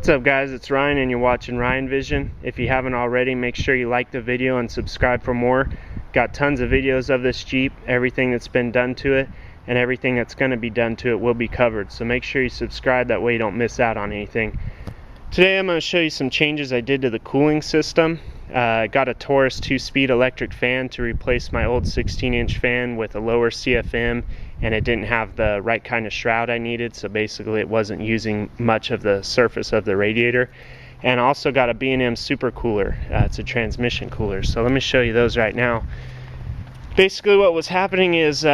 What's up guys, it's Ryan and you're watching Ryan Vision. If you haven't already, make sure you like the video and subscribe for more. Got tons of videos of this Jeep, everything that's been done to it and everything that's going to be done to it will be covered. So make sure you subscribe, that way you don't miss out on anything. Today I'm going to show you some changes I did to the cooling system. I got a Taurus 2-speed electric fan to replace my old 16-inch fan with a lower CFM, and it didn't have the right kind of shroud I needed, so basically it wasn't using much of the surface of the radiator. And I also got a B&M Supercooler. It's a transmission cooler, so let me show you those right now. Basically what was happening is,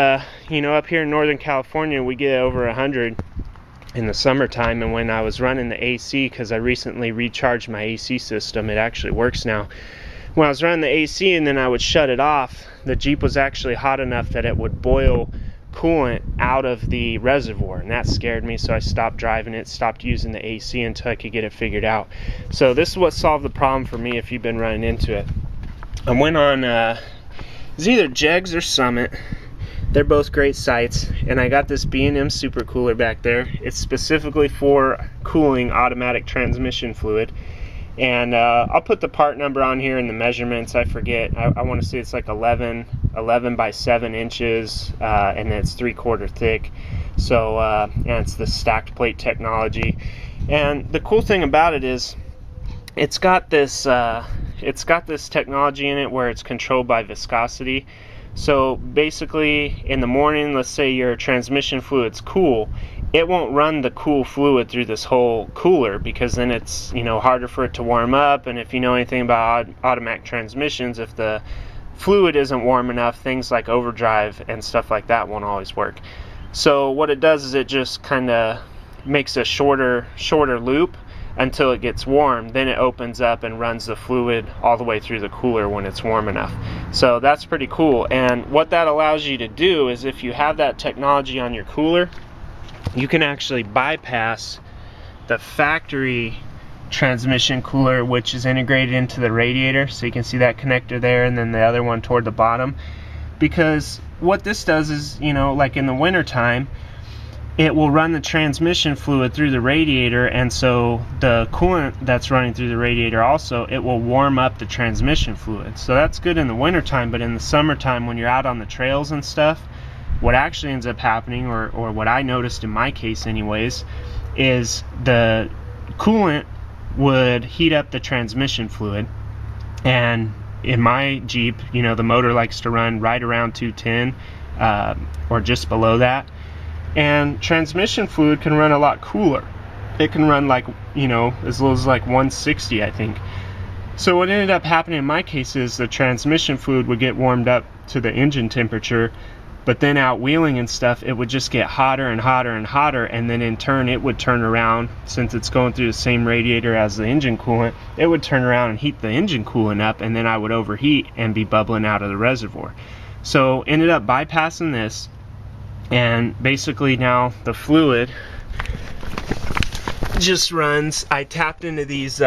you know, up here in Northern California we get over 100 in the summertime, and when I was running the AC, because I recently recharged my AC system, it actually works now. When I was running the AC and then I would shut it off, the Jeep was actually hot enough that it would boil coolant out of the reservoir, and that scared me, so I stopped driving it, stopped using the AC until I could get it figured out. So this is what solved the problem for me if you've been running into it. I went on, it's either Jegs or Summit. They're both great sites, and I got this B&M Supercooler back there. It's specifically for cooling automatic transmission fluid, and I'll put the part number on here and the measurements. I forget. I want to say it's like 11 by 7 inches, and it's 3/4 thick. So and it's the stacked plate technology. And the cool thing about it is it's got this technology in it where it's controlled by viscosity. So basically in the morning, let's say your transmission fluid's cool, it won't run the cool fluid through this whole cooler, because then it's, you know, harder for it to warm up. And if you know anything about automatic transmissions, if the fluid isn't warm enough, things like overdrive and stuff like that won't always work. So what it does is it just kind of makes a shorter loop until it gets warm. Then it opens up and runs the fluid all the way through the cooler when it's warm enough. So that's pretty cool. And what that allows you to do is, if you have that technology on your cooler, you can actually bypass the factory transmission cooler, which is integrated into the radiator. So you can see that connector there, and then the other one toward the bottom. Because what this does is, you know, like in the winter time, it will run the transmission fluid through the radiator, and so the coolant that's running through the radiator also, it will warm up the transmission fluid. So that's good in the winter time. But in the summertime, when you're out on the trails and stuff, what actually ends up happening, or what I noticed in my case anyways, is the coolant would heat up the transmission fluid. And in my Jeep, you know, the motor likes to run right around 210 or just below that. And transmission fluid can run a lot cooler. It can run like, you know, as low as like 160, I think. So what ended up happening in my case is the transmission fluid would get warmed up to the engine temperature, but then out wheeling and stuff, it would just get hotter and hotter and hotter, and then in turn it would turn around, since it's going through the same radiator as the engine coolant, it would turn around and heat the engine coolant up, and then I would overheat and be bubbling out of the reservoir. So ended up bypassing this. And basically now the fluid just runs. I tapped into these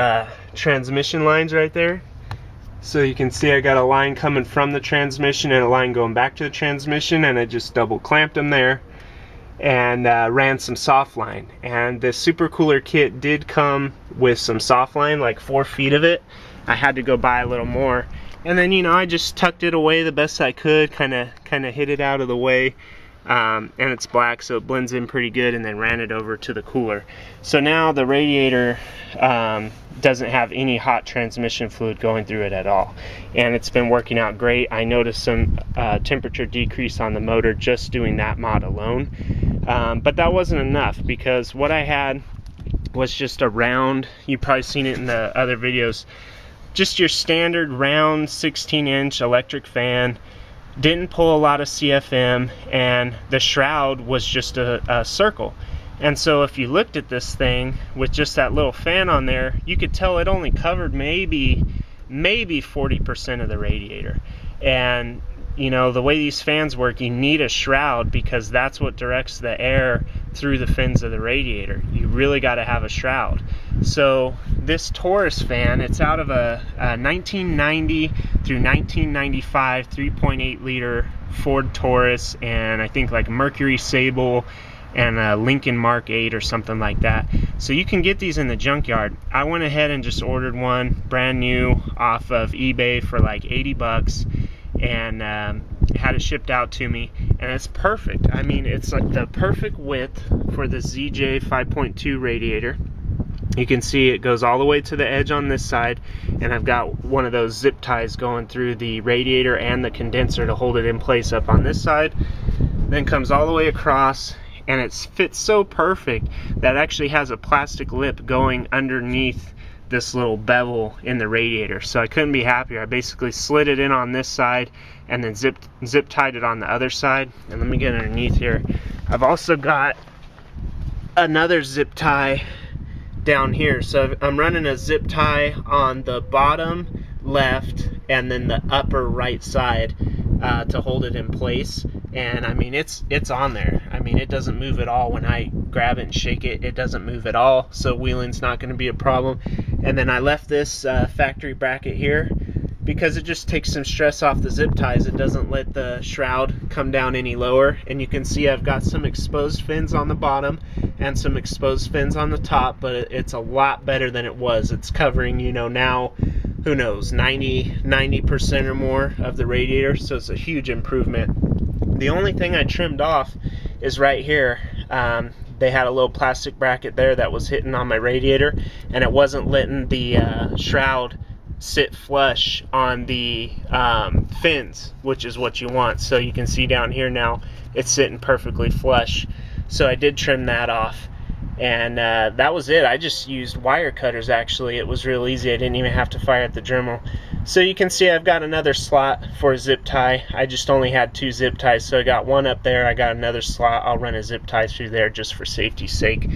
transmission lines right there. So you can see I got a line coming from the transmission and a line going back to the transmission, and I just double clamped them there and ran some soft line. And the Supercooler kit did come with some soft line, like 4 feet of it. I had to go buy a little more. And then, you know, I just tucked it away the best I could, kind of hid it out of the way. And it's black, so it blends in pretty good, and then ran it over to the cooler. So now the radiator doesn't have any hot transmission fluid going through it at all, and it's been working out great. I noticed some temperature decrease on the motor just doing that mod alone, but that wasn't enough, because what I had was just a round, you've probably seen it in the other videos, just your standard round 16-inch electric fan. Didn't pull a lot of CFM, and the shroud was just a circle. And so if you looked at this thing with just that little fan on there, you could tell it only covered maybe 40% of the radiator. And you know, the way these fans work, you need a shroud, because that's what directs the air through the fins of the radiator. You really got to have a shroud. So this Taurus fan, it's out of a 1990 through 1995 3.8 liter Ford Taurus, and I think like Mercury Sable and a Lincoln Mark 8 or something like that. So you can get these in the junkyard. I went ahead and just ordered one brand new off of eBay for like 80 bucks and had it shipped out to me, and it's perfect. I mean, it's like the perfect width for the ZJ 5.2 radiator. You can see it goes all the way to the edge on this side, and I've got one of those zip ties going through the radiator and the condenser to hold it in place up on this side. Then comes all the way across, and it fits so perfect that it actually has a plastic lip going underneath this little bevel in the radiator. So I couldn't be happier. I basically slid it in on this side and then zip tied it on the other side. And let me get underneath here. I've also got another zip tie down here. So I'm running a zip tie on the bottom left and then the upper right side to hold it in place. And I mean, it's on there. I mean, it doesn't move at all. When I grab it and shake it, it doesn't move at all. So wheeling's not going to be a problem. And then I left this factory bracket here because it just takes some stress off the zip ties. It doesn't let the shroud come down any lower. And you can see I've got some exposed fins on the bottom and some exposed fins on the top, but it's a lot better than it was. It's covering, you know, now, who knows, 90% or more of the radiator. So it's a huge improvement. The only thing I trimmed off is right here. They had a little plastic bracket there that was hitting on my radiator, and it wasn't letting the shroud sit flush on the fins, which is what you want. So you can see down here now it's sitting perfectly flush. So I did trim that off, and that was it. I just used wire cutters. Actually, it was real easy. I didn't even have to fire at the Dremel. So you can see I've got another slot for a zip tie. I just only had 2 zip ties, so I got one up there. I got another slot. I'll run a zip tie through there just for safety's sake.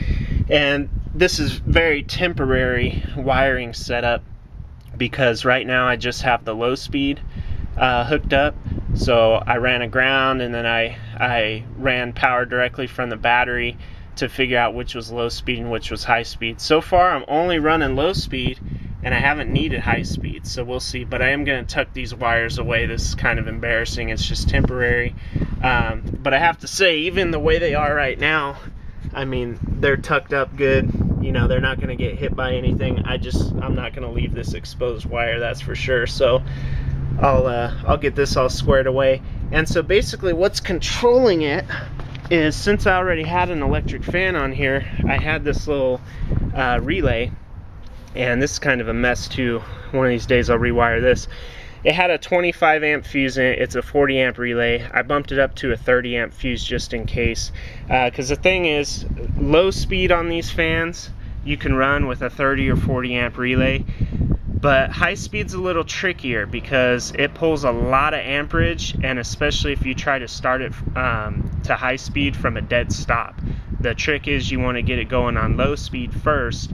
And this is very temporary wiring setup because right now I just have the low speed hooked up. So I ran a ground, and then I ran power directly from the battery to figure out which was low speed and which was high speed. So far I'm only running low speed, and I haven't needed high speed, so we'll see. But I am going to tuck these wires away. This is kind of embarrassing. It's just temporary. But I have to say, even the way they are right now, I mean, they're tucked up good. You know, they're not going to get hit by anything. I'm not going to leave this exposed wire, that's for sure. So I'll get this all squared away. And so basically what's controlling it is, since I already had an electric fan on here, I had this little relay. And this is kind of a mess too. One of these days I'll rewire this. It had a 25 amp fuse in it. It's a 40 amp relay. I bumped it up to a 30 amp fuse just in case. Because the thing is, low speed on these fans you can run with a 30 or 40 amp relay. But high speed's a little trickier because it pulls a lot of amperage, and especially if you try to start it to high speed from a dead stop. The trick is you want to get it going on low speed first,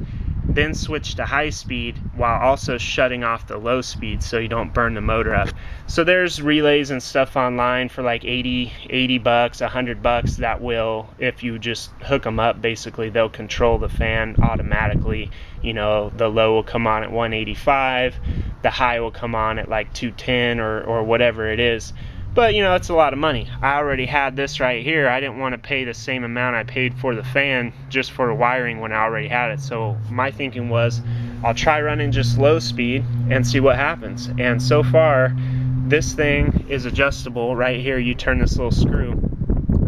then switch to high speed while also shutting off the low speed so you don't burn the motor up. So there's relays and stuff online for like 80 bucks, 100 bucks that will, if you just hook them up, basically they'll control the fan automatically. You know, the low will come on at 185, the high will come on at like 210 or whatever it is. But you know, it's a lot of money. I already had this right here. I didn't want to pay the same amount I paid for the fan just for the wiring when I already had it. So my thinking was, I'll try running just low speed and see what happens. And so far, this thing is adjustable. Right here, you turn this little screw.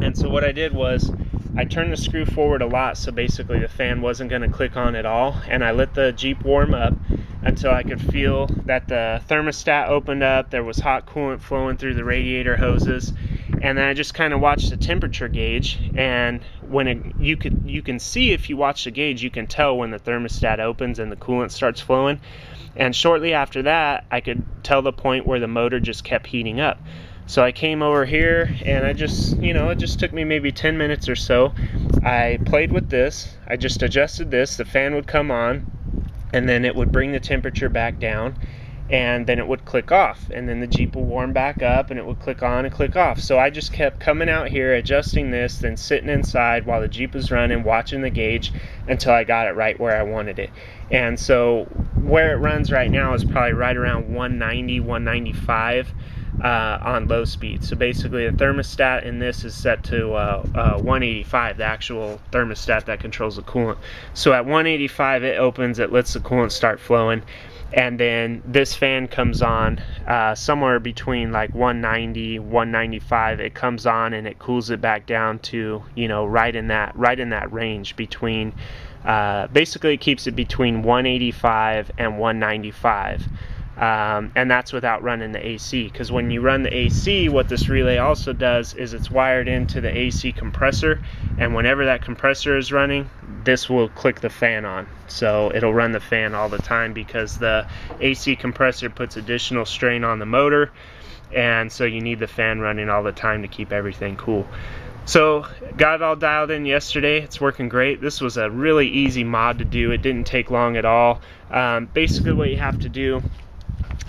And so what I did was, I turned the screw forward a lot, so basically the fan wasn't going to click on at all. And I let the Jeep warm up until I could feel that the thermostat opened up. There was hot coolant flowing through the radiator hoses, and then I just kind of watched the temperature gauge. And when you can see, if you watch the gauge, you can tell when the thermostat opens and the coolant starts flowing. And shortly after that, I could tell the point where the motor just kept heating up. So I came over here, and I just, you know, it just took me maybe 10 minutes or so. I played with this. I just adjusted this. The fan would come on, and then it would bring the temperature back down, and then it would click off, and then the Jeep will warm back up, and it would click on and click off. So I just kept coming out here, adjusting this, then sitting inside while the Jeep was running, watching the gauge until I got it right where I wanted it. And so where it runs right now is probably right around 190, 195. on low speed. So basically the thermostat in this is set to 185, the actual thermostat that controls the coolant. So at 185 it opens, it lets the coolant start flowing, and then this fan comes on somewhere between like 190, 195. It comes on and it cools it back down to, you know, right in that range between basically it keeps it between 185 and 195. And that's without running the AC, because when you run the AC, what this relay also does is it's wired into the AC compressor, and whenever that compressor is running, this will click the fan on. So it'll run the fan all the time, because the AC compressor puts additional strain on the motor, and so you need the fan running all the time to keep everything cool. So got it all dialed in yesterday. It's working great. This was a really easy mod to do. It didn't take long at all. Basically what you have to do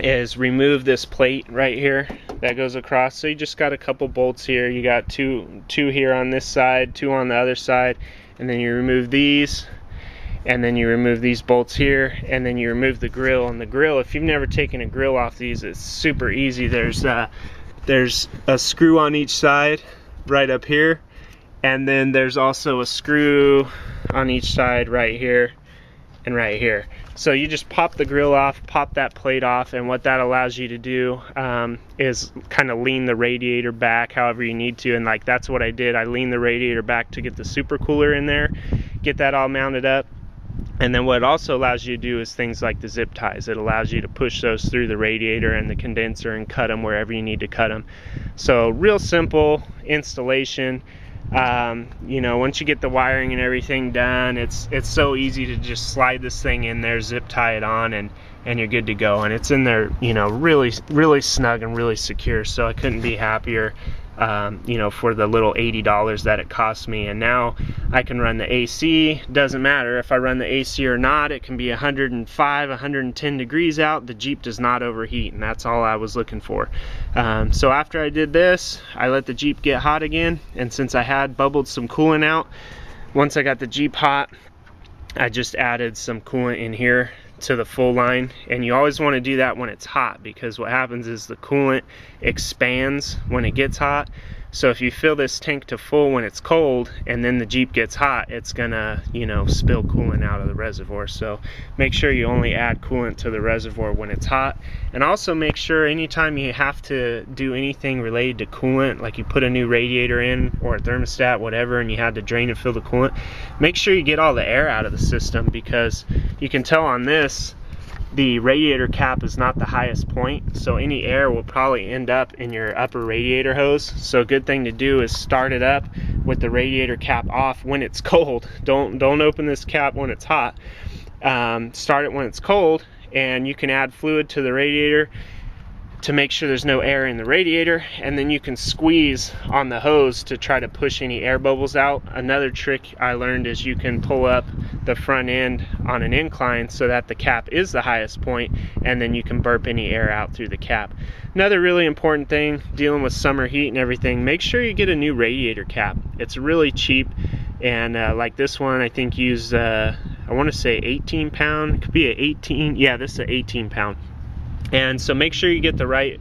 is remove this plate right here that goes across. So you just got a couple bolts here. You got two here on this side, 2 on the other side, and then you remove these, and then you remove these bolts here, and then you remove the grill. And the grill, if you've never taken a grill off these, it's super easy. There's a screw on each side right up here, and then there's also a screw on each side right here and right here. So you just pop the grill off, pop that plate off, and what that allows you to do is kind of lean the radiator back however you need to. And like that's what I did. I leaned the radiator back to get the supercooler in there, get that all mounted up. And then what it also allows you to do is things like the zip ties. It allows you to push those through the radiator and the condenser and cut them wherever you need to cut them. So real simple installation. You know, once you get the wiring and everything done, it's so easy to just slide this thing in there, zip tie it on, and you're good to go. And it's in there, you know, really snug and really secure. So I couldn't be happier, you know, for the little $80 that it cost me. And now I can run the AC. Doesn't matter if I run the AC or not. It can be 105, 110 degrees out. The Jeep does not overheat, and that's all I was looking for. So after I did this, I let the Jeep get hot again, and since I had bubbled some coolant out, once I got the Jeep hot, I just added some coolant in here to the full line. And you always want to do that when it's hot, because what happens is the coolant expands when it gets hot. So if you fill this tank to full when it's cold and then the Jeep gets hot, it's gonna, you know, spill coolant out of the reservoir. So make sure you only add coolant to the reservoir when it's hot. And also make sure anytime you have to do anything related to coolant, like you put a new radiator in or a thermostat, whatever, and you had to drain and fill the coolant, make sure you get all the air out of the system, because you can tell on this the radiator cap is not the highest point, so any air will probably end up in your upper radiator hose. So a good thing to do is start it up with the radiator cap off when it's cold. Don't open this cap when it's hot. Start it when it's cold, and you can add fluid to the radiator to make sure there's no air in the radiator, and then you can squeeze on the hose to try to push any air bubbles out. Another trick I learned is you can pull up the front end on an incline so that the cap is the highest point, and then you can burp any air out through the cap. Another really important thing dealing with summer heat and everything, make sure you get a new radiator cap. It's really cheap, and like this one I think used I want to say 18 pound. It could be a 18, yeah, this is an 18 pound. And so make sure you get the right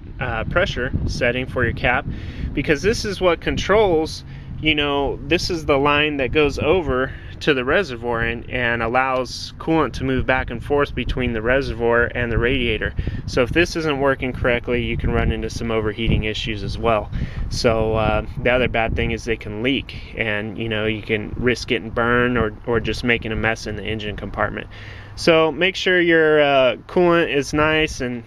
pressure setting for your cap, because this is what controls, you know, this is the line that goes over to the reservoir and allows coolant to move back and forth between the reservoir and the radiator. So if this isn't working correctly, you can run into some overheating issues as well. So the other bad thing is they can leak, and you know, you can risk getting burned or just making a mess in the engine compartment. So make sure your coolant is nice and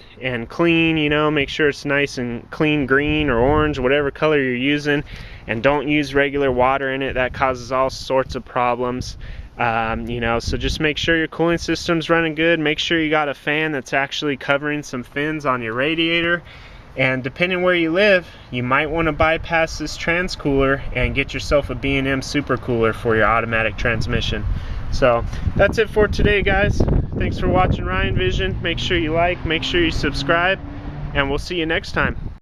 clean, you know, make sure it's nice and clean green or orange, whatever color you're using, and don't use regular water in it. That causes all sorts of problems. You know, so just make sure your cooling system's running good. Make sure you got a fan that's actually covering some fins on your radiator. And depending where you live, you might want to bypass this transcooler and get yourself a B&M Supercooler for your automatic transmission. So that's it for today, guys. Thanks for watching Ryan Vision. Make sure you like, make sure you subscribe, and we'll see you next time.